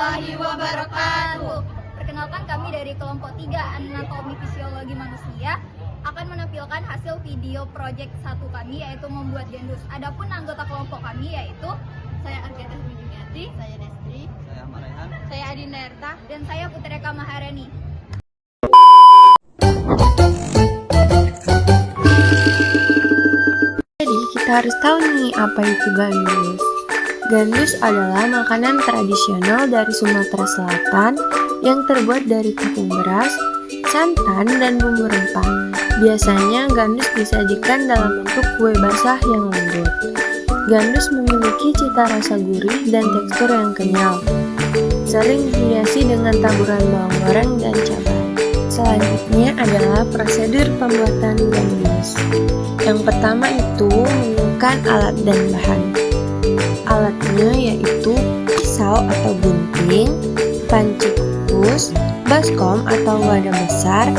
warahmatullahi wabarakatuh. Perkenalkan, kami dari kelompok 3 Anatomi Fisiologi Manusia akan menampilkan hasil video project 1 kami, yaitu membuat gandus. Adapun anggota kelompok kami yaitu saya Argeta Wijumiati, Saya Destri, Saya Ahmad Raihan. saya Adinda Erta, dan saya Putreka Maharani. Jadi kita harus tahu nih apa itu gandus. Gandus adalah makanan tradisional dari Sumatera Selatan yang terbuat dari tepung beras, santan, dan bumbu rempah. Biasanya gandus disajikan dalam bentuk kue basah yang lembut. Gandus memiliki cita rasa gurih dan tekstur yang kenyal. Sering dihiasi dengan taburan bawang goreng dan cabai. Selanjutnya adalah prosedur pembuatan gandus. Yang pertama itu menyiapkan alat dan bahan. Alatnya yaitu pisau atau gunting, panci kukus, baskom atau wadah besar,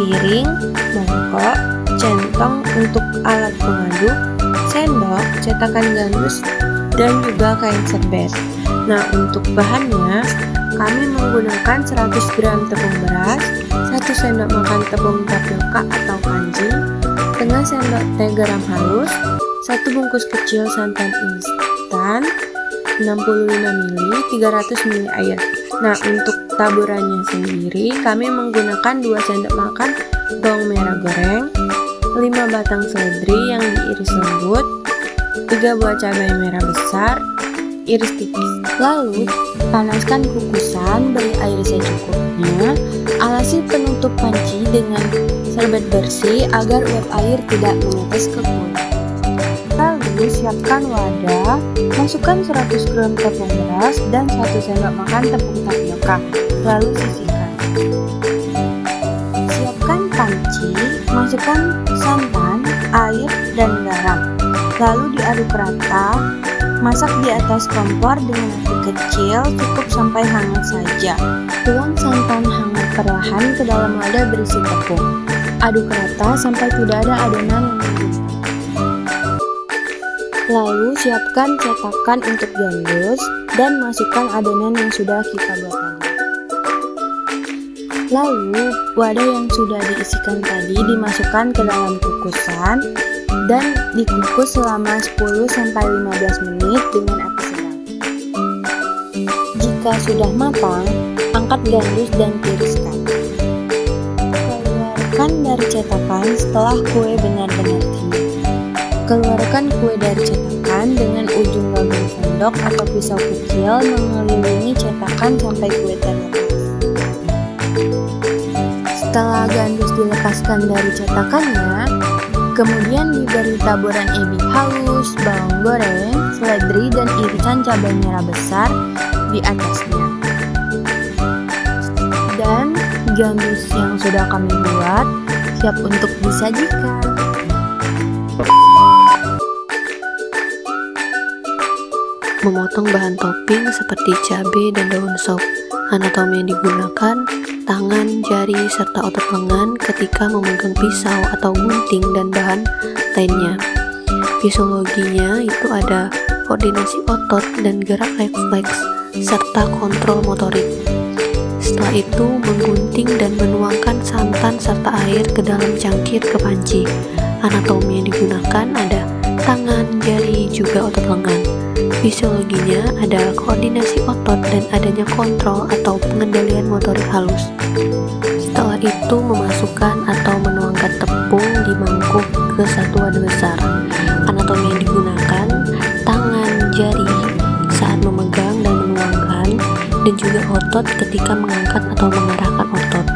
piring, mangkok, centong untuk alat pengaduk, sendok, cetakan gandus, dan juga kain serbet. Nah, untuk bahannya, kami menggunakan 100 gram tepung beras, 1 sendok makan tepung tapioka atau kanji, setengah sendok teh garam halus, 1 bungkus kecil santan instan, 65 ml, 300 ml air. Nah, untuk taburannya sendiri, kami menggunakan 2 sendok makan bawang merah goreng, 5 batang seledri yang diiris lembut, 3 buah cabai merah besar, iris tipis. Lalu, panaskan kukusan, beri air secukupnya, alasi penutup panci dengan serbet bersih agar uap air tidak menetes ke kue. Lalu, siapkan wadah, masukkan 100 gram tepung beras dan 1 sendok makan tepung tapioka, lalu sisihkan. Siapkan panci, masukkan santan, air, dan garam, lalu diaduk rata. Masak di atas kompor dengan api kecil, cukup sampai hangat saja. Tuang santan hangat perlahan ke dalam wadah berisi tepung. Aduk rata sampai tidak ada adonan yang menggumpal. Lalu siapkan cetakan untuk gandus dan masukkan adonan yang sudah kita buat tadi. Lalu wadah yang sudah diisikan tadi dimasukkan ke dalam kukusan dan dikukus selama 10-15 menit dengan api sedang. Jika sudah matang, angkat gandus dan tiriskan. Keluarkan dari cetakan setelah kue benar-benar dingin. Keluarkan kue dari cetakan dengan ujung gagang sendok atau pisau kecil mengelilingi cetakan sampai kue terlepas. Setelah gandus dilepaskan dari cetakannya, kemudian diberi taburan ebi halus, bawang goreng, seledri, dan irisan cabai merah besar di atasnya. Dan gandus yang sudah kami buat siap untuk disajikan. Memotong bahan topping seperti cabai dan daun sop. Anatomi yang digunakan: tangan, jari, serta otot lengan ketika memegang pisau atau gunting dan bahan lainnya. Fisiologinya itu ada koordinasi otot dan gerak refleks serta kontrol motorik. Setelah itu menggunting dan menuangkan santan serta air ke dalam cangkir ke panci. Anatomi yang digunakan ada tangan, jari, juga otot lengan. Fisiologinya ada koordinasi otot dan adanya kontrol atau pengendalian motorik halus. Setelah itu memasukkan atau menuangkan tepung di mangkuk ke satu wadah besar. Anatomi yang digunakan: tangan, jari saat memegang dan menuangkan, dan juga otot ketika mengangkat atau mengarahkan otot.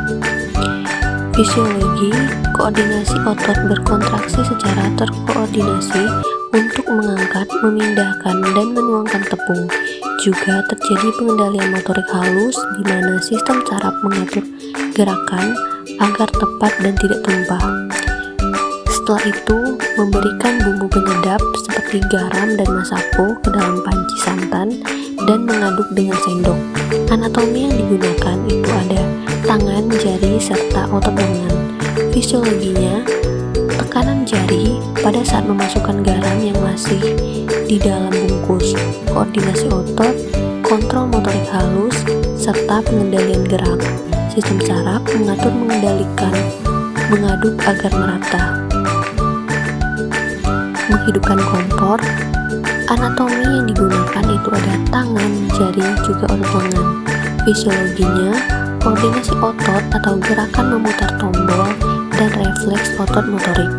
Fisiologi: koordinasi otot berkontraksi secara terkoordinasi untuk mengangkat, memindahkan, dan menuangkan tepung. Juga terjadi pengendalian motorik halus di mana sistem saraf mengatur gerakan agar tepat dan tidak tumpah. Setelah itu, memberikan bumbu penyedap seperti garam dan masako ke dalam panci santan dan mengaduk dengan sendok. Anatomi yang digunakan itu ada tangan, jari, serta otot lengan. Fisiologinya: tekanan jari pada saat memasukkan garam yang masih di dalam bungkus, koordinasi otot, kontrol motorik halus, serta pengendalian gerak. Sistem saraf mengatur mengendalikan, mengaduk agar merata. Menghidupkan kompor, anatomi yang digunakan itu ada tangan, jari, juga otot lengan. Fisiologinya, koordinasi otot atau gerakan memutar tombol dan refleks otot motorik.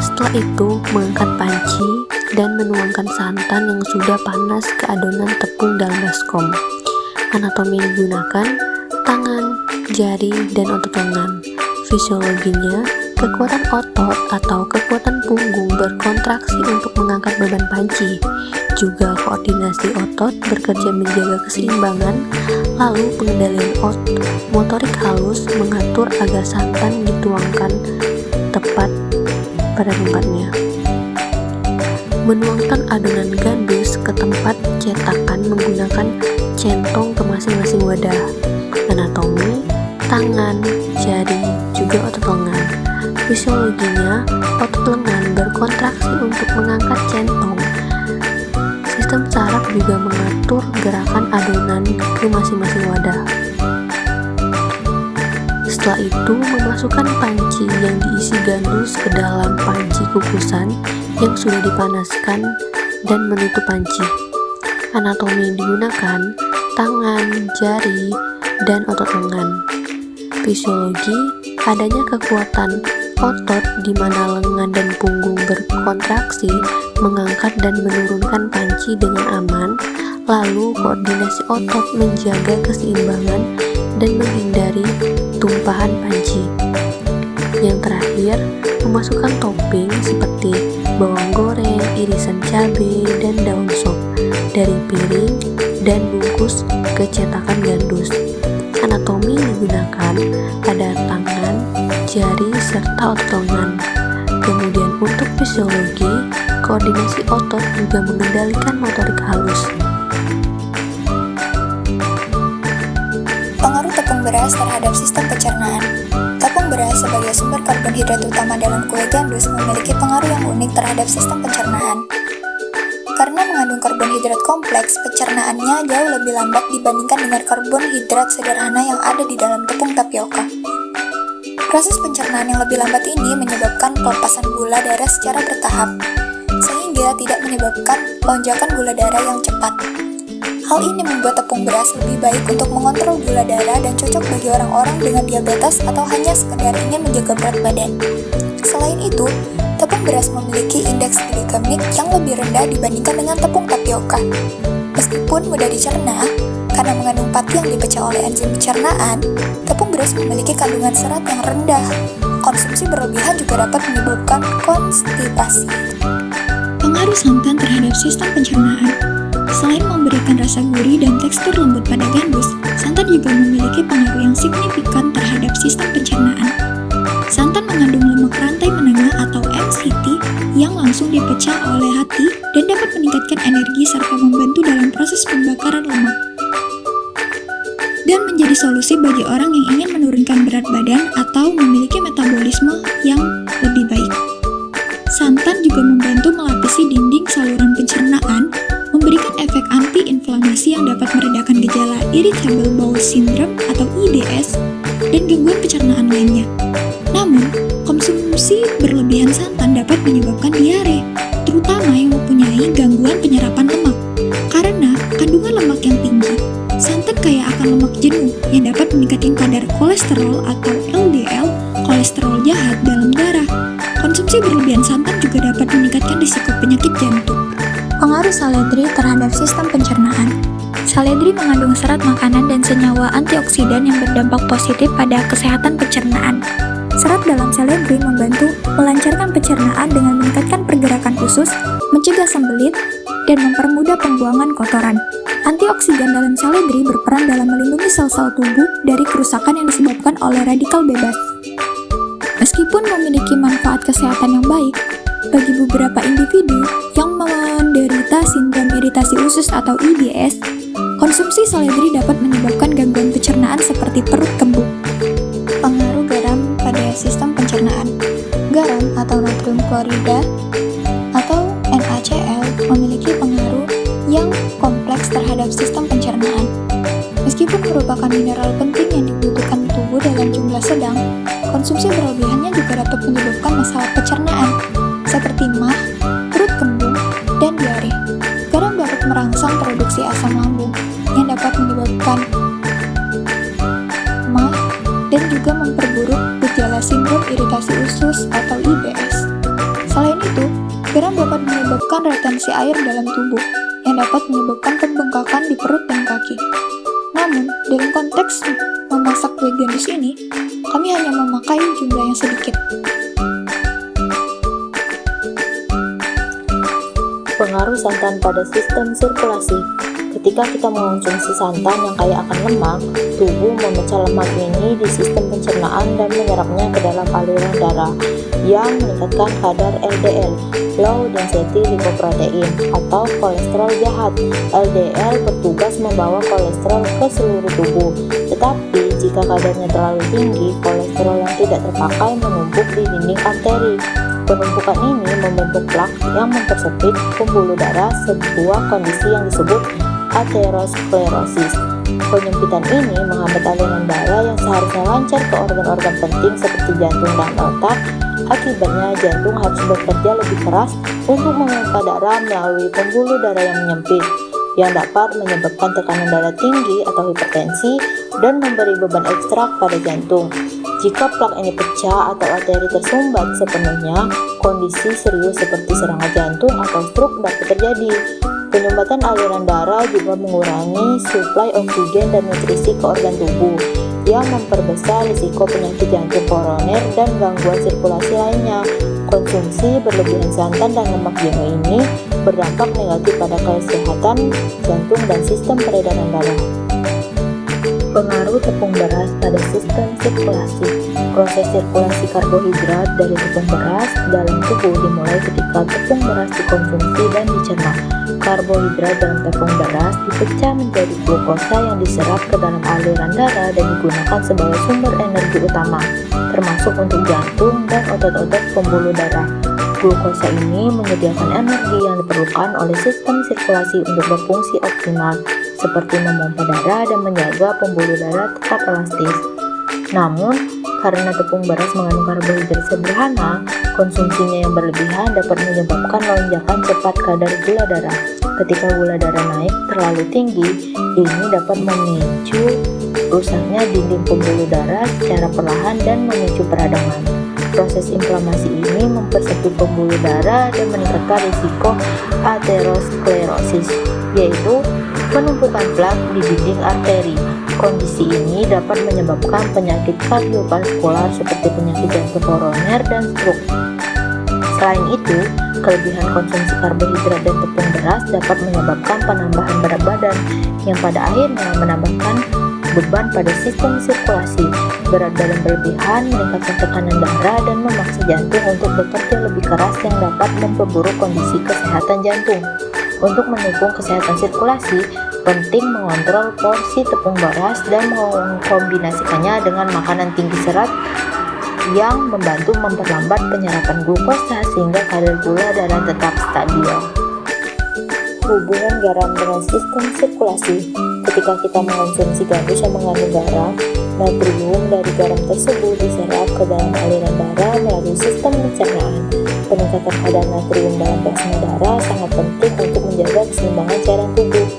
Setelah itu, mengangkat panci dan menuangkan santan yang sudah panas ke adonan tepung dalam baskom. Anatomi yang digunakan, tangan, jari, dan otot lengan. Fisiologinya, kekuatan otot atau kekuatan punggung berkontraksi untuk mengangkat beban panci. Juga koordinasi otot bekerja menjaga keseimbangan, lalu pengendalian motorik halus mengatur agar santan dituangkan tepat pada tempatnya. Menuangkan adonan gandus ke tempat cetakan menggunakan centong ke masing-masing wadah. Anatomi, tangan, jari, juga otot lengan. Fisiologinya, otot lengan berkontraksi untuk mengangkat centong. Sistem saraf juga mengatur gerakan adonan ke masing-masing wadah. Setelah itu, memasukkan panci yang diisi gandus ke dalam panci kukusan yang sudah dipanaskan dan menutup panci. Anatomi yang digunakan, tangan, jari, dan otot lengan. Fisiologi, adanya kekuatan otot di mana lengan dan punggung berkontraksi, mengangkat dan menurunkan panci dengan aman, lalu koordinasi otot menjaga keseimbangan dan menghindari tumpahan panci. Yang terakhir, memasukkan topping seperti bawang goreng, irisan cabai, dan daun sop dari piring dan bungkus ke cetakan gandus. Anatomi yang digunakan ada tangan, jari, serta otot lengan. Kemudian untuk fisiologi, koordinasi otot juga mengendalikan motorik halus. Pengaruh tepung beras terhadap sistem pencernaan. Tepung beras sebagai sumber karbohidrat utama dalam kue gandus memiliki pengaruh yang unik terhadap sistem pencernaan. Karena mengandung karbonhidrat kompleks, pencernaannya jauh lebih lambat dibandingkan dengan karbonhidrat sederhana yang ada di dalam tepung tapioka. Proses pencernaan yang lebih lambat ini menyebabkan pelepasan gula darah secara bertahap, sehingga tidak menyebabkan lonjakan gula darah yang cepat. Hal ini membuat tepung beras lebih baik untuk mengontrol gula darah dan cocok bagi orang-orang dengan diabetes atau hanya sekedar ingin menjaga berat badan. Selain itu, tepung beras memiliki indeks glikemik yang lebih rendah dibandingkan dengan tepung tapioka. Meskipun mudah dicerna, karena mengandung pati yang dipecah oleh enzim pencernaan, tepung beras memiliki kandungan serat yang rendah. Konsumsi berlebihan juga dapat menyebabkan konstipasi. Pengaruh santan terhadap sistem pencernaan. Selain memberikan rasa gurih dan tekstur lembut pada gandus, santan juga memiliki pengaruh yang signifikan terhadap sistem pencernaan. Santan mengandung lemak rantai menengah atau MCT yang langsung dipecah oleh hati dan dapat meningkatkan energi serta membantu dalam proses pembakaran lemak. Dan menjadi solusi bagi orang yang ingin menurunkan berat badan atau memiliki metabolisme yang lebih baik. Santan juga membantu melapisi dinding saluran pencernaan, memberikan efek anti-inflamasi yang dapat meredakan gejala Irritable Bowel Syndrome atau IBS dan gangguan pencernaan lainnya. Namun, konsumsi berlebihan santan dapat menyebabkan diare, terutama yang mempunyai gangguan penyerapan lemak. Karena kandungan lemak yang tinggi, santan kaya akan lemak jenuh yang dapat meningkatkan kadar kolesterol atau LDL, kolesterol jahat dalam darah. Konsumsi berlebihan santan juga dapat meningkatkan risiko penyakit jantung. Pengaruh seledri terhadap sistem pencernaan. Seledri mengandung serat makanan dan senyawa antioksidan yang berdampak positif pada kesehatan pencernaan. Serat dalam seledri membantu melancarkan pencernaan dengan meningkatkan pergerakan usus, mencegah sembelit, dan mempermudah pembuangan kotoran. Antioksidan dalam seledri berperan dalam melindungi sel-sel tubuh dari kerusakan yang disebabkan oleh radikal bebas. Meskipun memiliki manfaat kesehatan yang baik, bagi beberapa individu yang menderita sindrom iritasi usus atau IBS, konsumsi seledri dapat menyebabkan gangguan pencernaan seperti perut kembung. Pengaruh garam pada sistem pencernaan. Garam atau natrium klorida atau NaCl memiliki pengaruh yang kompleks terhadap sistem pencernaan. merupakan mineral penting yang dibutuhkan tubuh dalam jumlah sedang, konsumsi berlebihannya juga dapat menyebabkan masalah pencernaan, seperti MAH, perut kembung, dan diare. Garam dapat merangsang produksi asam lambung, yang dapat menyebabkan MAH dan juga memperburuk gejala sindrom iritasi usus atau IBS. Selain itu, garam dapat menyebabkan retensi air dalam tubuh, yang dapat menyebabkan pembengkakan di perut dan kaki. Namun, dalam konteks memasak kue gandus ini, kami hanya memakai jumlah yang sedikit. Pengaruh santan pada sistem sirkulasi. Ketika kita mengonsumsi santan yang kaya akan lemak, tubuh memecah lemak ini di sistem pencernaan dan menyerapnya ke dalam aliran darah yang meningkatkan kadar LDL, low density lipoprotein, atau kolesterol jahat. LDL bertugas membawa kolesterol ke seluruh tubuh, tetapi jika kadarnya terlalu tinggi, kolesterol yang tidak terpakai menumpuk di dinding arteri. Penumpukan ini membentuk plak yang mempersempit pembuluh darah, sebuah kondisi yang disebut aterosklerosis. Penyempitan ini menghambat aliran darah yang seharusnya lancar ke organ-organ penting seperti jantung dan otak. Akibatnya, jantung harus bekerja lebih keras untuk memompa darah melalui pembuluh darah yang menyempit, yang dapat menyebabkan tekanan darah tinggi atau hipertensi dan memberi beban ekstra pada jantung. Jika plak ini pecah atau arteri tersumbat sepenuhnya, kondisi serius seperti serangan jantung atau stroke dapat terjadi. Penyumbatan aliran darah juga mengurangi suplai oksigen dan nutrisi ke organ tubuh, yang memperbesar risiko penyakit jantung koroner dan gangguan sirkulasi lainnya. Konsumsi berlebihan santan dan lemak jenuh ini berdampak negatif pada kesehatan jantung dan sistem peredaran darah. Pengaruh tepung beras pada sistem sirkulasi. Proses sirkulasi karbohidrat dari tepung beras dalam tubuh dimulai ketika tepung beras dikonsumsi dan dicerna. Karbohidrat dalam tepung beras dipecah menjadi glukosa yang diserap ke dalam aliran darah dan digunakan sebagai sumber energi utama, termasuk untuk jantung dan otot-otot pembuluh darah. Glukosa ini menyediakan energi yang diperlukan oleh sistem sirkulasi untuk berfungsi optimal, seperti memompa darah dan menjaga pembuluh darah tetap elastis. Namun, karena tepung beras mengandung karbohidrat sederhana, konsumsinya yang berlebihan dapat menyebabkan lonjakan cepat kadar gula darah. Ketika gula darah naik terlalu tinggi, ini dapat memicu rusaknya dinding pembuluh darah secara perlahan dan memicu peradangan. Proses inflamasi ini mempersempit pembuluh darah dan meningkatkan risiko aterosklerosis, yaitu penumpukan plak di dinding arteri. Kondisi ini dapat menyebabkan penyakit kardiovaskular seperti penyakit jantung koroner dan stroke. Selain itu, kelebihan konsumsi karbohidrat dan tepung beras dapat menyebabkan penambahan berat badan yang pada akhirnya menambahkan beban pada sistem sirkulasi. Berat badan berlebihan meningkatkan tekanan darah dan memaksa jantung untuk bekerja lebih keras yang dapat memperburuk kondisi kesehatan jantung. Untuk mendukung kesehatan sirkulasi, penting mengontrol porsi tepung beras dan mengkombinasikannya dengan makanan tinggi serat yang membantu memperlambat penyerapan glukosa sehingga kadar gula darah tetap stabil. Hubungan garam dengan sistem sirkulasi. Ketika kita mengonsumsi gandus yang mengandung garam, natrium dari garam tersebut diserap ke dalam aliran darah melalui sistem pencernaan. Peningkatan kadar natrium dalam plasma darah sangat penting untuk menjaga keseimbangan cairan tubuh.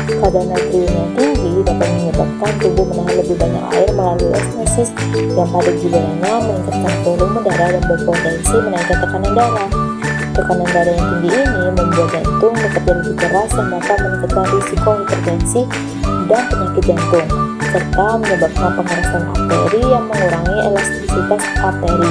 Kadar natrium yang tinggi dapat menyebabkan tubuh menahan lebih banyak air melalui osmosis, yang pada gilirannya meningkatkan volume darah dan berpotensi menaikkan tekanan darah. Tekanan darah yang tinggi ini membuat jantung bekerja lebih keras yang dapat meningkatkan risiko hipertensi dan penyakit jantung, serta menyebabkan pengerasan arteri yang mengurangi elastisitas arteri.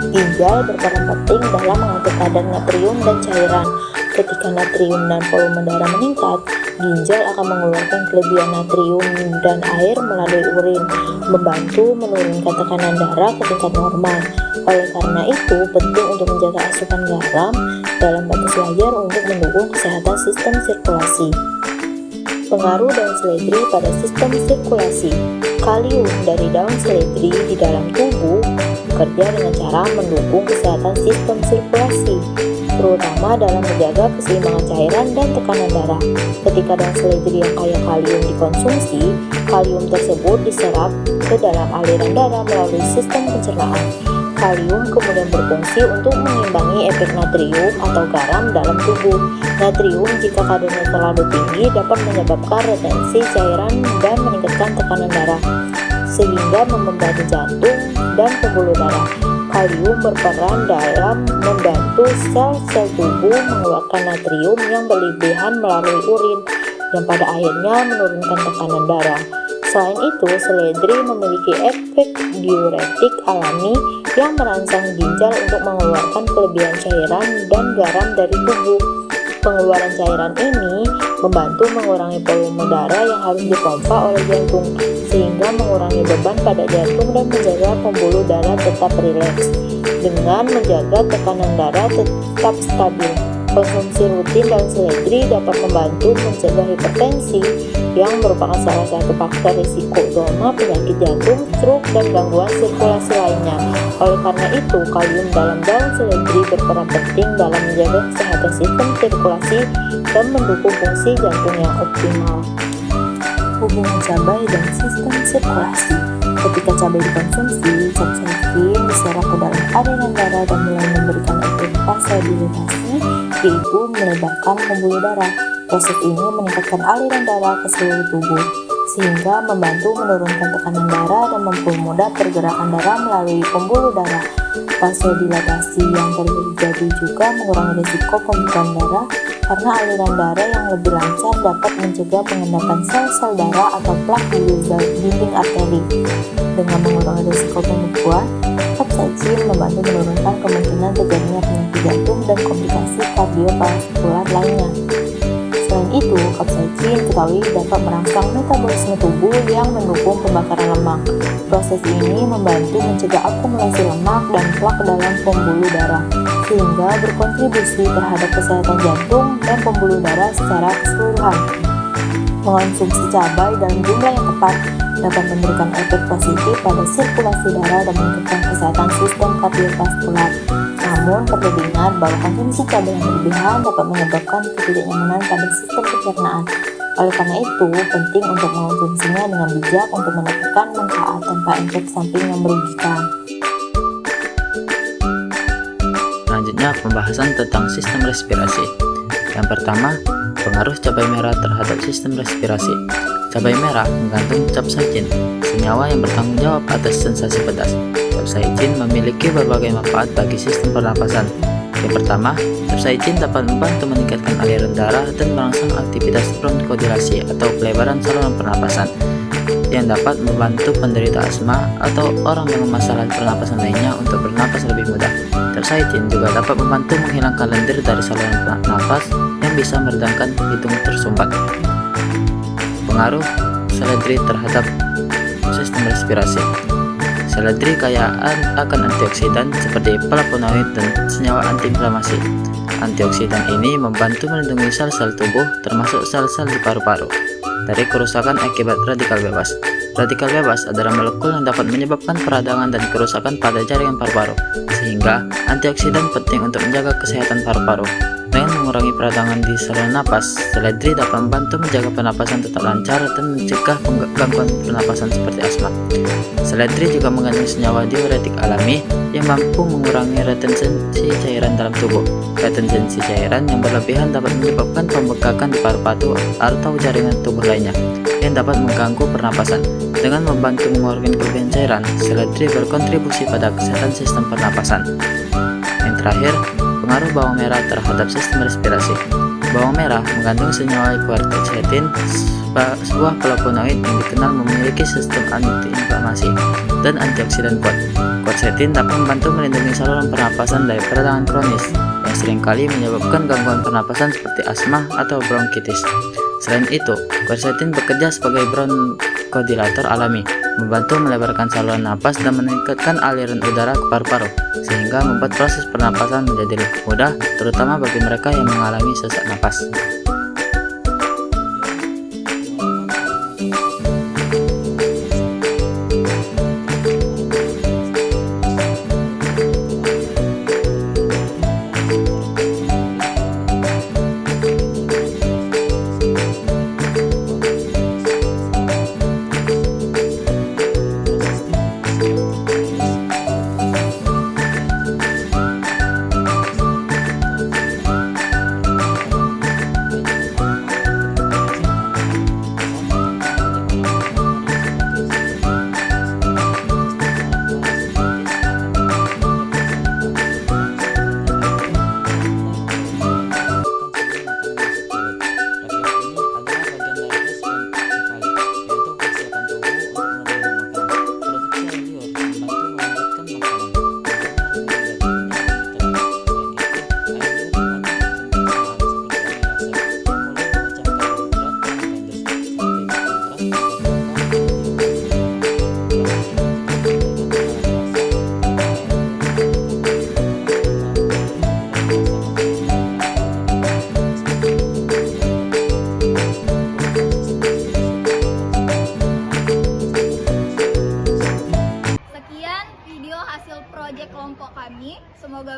Ginjal berperan penting dalam mengatur kadar natrium dan cairan. Ketika natrium dan volume darah meningkat, ginjal akan mengeluarkan kelebihan natrium dan air melalui urin, membantu menurunkan tekanan darah ke tingkat normal. Oleh karena itu, penting untuk menjaga asupan garam dalam batas wajar untuk mendukung kesehatan sistem sirkulasi. Pengaruh daun seledri pada sistem sirkulasi. Kalium dari daun seledri di dalam tubuh bekerja dengan cara mendukung kesehatan sistem sirkulasi. terutama dalam menjaga keseimbangan cairan dan tekanan darah. Ketika daun seledri yang kaya kalium dikonsumsi, kalium tersebut diserap ke dalam aliran darah melalui sistem pencernaan. Kalium kemudian berfungsi untuk mengimbangi efek natrium atau garam dalam tubuh. Natrium jika kadarnya terlalu tinggi dapat menyebabkan retensi cairan dan meningkatkan tekanan darah, sehingga membebani jantung dan pembuluh darah. Kalium berperan dalam membantu sel-sel tubuh mengeluarkan natrium yang berlebihan melalui urin, yang pada akhirnya menurunkan tekanan darah. Selain itu, seledri memiliki efek diuretik alami yang merangsang ginjal untuk mengeluarkan kelebihan cairan dan garam dari tubuh. Pengeluaran cairan ini membantu mengurangi volume darah yang harus dipompa oleh jantung, sehingga mengurangi beban pada jantung dan menjaga pembuluh darah tetap rileks. Dengan menjaga tekanan darah tetap stabil, konsumsi rutin daun seledri dapat membantu mencegah hipertensi yang merupakan salah satu faktor risiko utama penyakit jantung, stroke, dan gangguan sirkulasi lainnya. Oleh karena itu, kalium dalam daun seledri berperan penting dalam menjaga kesehatan sistem sirkulasi dan mendukung fungsi jantung yang optimal. Hubungan cabai dan sistem sirkulasi. Ketika cabai dikonsumsi, capsaicin diserap ke dalam aliran darah dan mulai memberikan efek vasodilatasi, yaitu melebarkan pembuluh darah. Proses ini meningkatkan aliran darah ke seluruh tubuh, sehingga membantu menurunkan tekanan darah dan mempermudah pergerakan darah melalui pembuluh darah. Vasodilatasi yang terjadi juga mengurangi risiko pembekuan darah, karena aliran darah yang lebih lancar dapat mencegah pengendapan sel-sel darah atau plak di dinding arteri. Dengan mengurangi risiko pembekuan, capsaicin membantu menurunkan kemungkinan terjadinya penyakit jantung dan komplikasi kardiovaskular lainnya. Selain itu, capsaicin diketahui dapat merangsang metabolisme tubuh yang mendukung pembakaran lemak. Proses ini membantu mencegah akumulasi lemak dan plak dalam pembuluh darah, sehingga berkontribusi terhadap kesehatan jantung dan pembuluh darah secara keseluruhan. Mengonsumsi cabai dalam jumlah yang tepat dapat memberikan efek positif pada sirkulasi darah dan meningkatkan kesehatan sistem kardiovaskular. Namun, perlu diingat bahwa konsumsi cabai yang berlebihan dapat menyebabkan ketidaknyamanan pada sistem pencernaan. Oleh karena itu, penting untuk mengonsumsinya dengan bijak untuk mendapatkan manfaat tanpa efek samping yang merugikan. Selanjutnya, pembahasan tentang sistem respirasi. Yang pertama, pengaruh cabai merah terhadap sistem respirasi. Cabai merah mengandung capsaicin, senyawa yang bertanggung jawab atas sensasi pedas. Capsaicin memiliki berbagai manfaat bagi sistem pernapasan. Yang pertama, capsaicin dapat membantu meningkatkan aliran darah dan merangsang aktivitas bronkodilasi atau pelebaran saluran pernapasan, yang dapat membantu penderita asma atau orang dengan masalah pernapasan lainnya untuk bernapas lebih mudah. Capsaicin juga dapat membantu menghilangkan lendir dari saluran nafas yang bisa meredamkan hidung tersumbat. Pengaruh seledri terhadap sistem respirasi. Seledri kaya akan antioksidan seperti flavonoid dan senyawa antiinflamasi. Antioksidan ini membantu melindungi sel-sel tubuh, termasuk sel-sel di paru-paru, dari kerusakan akibat radikal bebas. Radikal bebas adalah molekul yang dapat menyebabkan peradangan dan kerusakan pada jaringan paru-paru, sehingga antioksidan penting untuk menjaga kesehatan paru-paru. Dengan mengurangi peradangan di saluran napas, seledri dapat membantu menjaga pernapasan tetap lancar dan mencegah gangguan pernapasan seperti asma. Seledri juga mengandung senyawa diuretik alami yang mampu mengurangi retensi cairan dalam tubuh. Retensi cairan yang berlebihan dapat menyebabkan pembekakan di paru-paru atau jaringan tubuh lainnya yang dapat mengganggu pernapasan. Dengan membantu mengeluarkan kelebihan cairan, seledri berkontribusi pada kesehatan sistem pernapasan. Yang terakhir, pengaruh bawang merah terhadap sistem respirasi. Bawang merah mengandung senyawa quercetin, sebuah flavonoid yang dikenal memiliki sistem antiinflamasi dan antioksidan kuat. Quercetin dapat membantu melindungi saluran pernapasan dari peradangan kronis yang seringkali menyebabkan gangguan pernapasan seperti asma atau bronkitis. Selain itu, quercetin bekerja sebagai bronchodilator alami, membantu melebarkan saluran napas dan meningkatkan aliran udara ke paru-paru, sehingga membuat proses pernapasan menjadi lebih mudah, terutama bagi mereka yang mengalami sesak napas.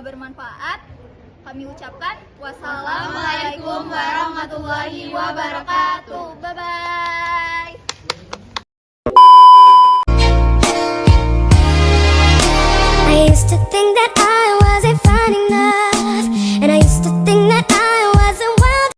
semoga bermanfaat. Kami ucapkan Wassalamualaikum warahmatullahi wabarakatuh. Bye-bye.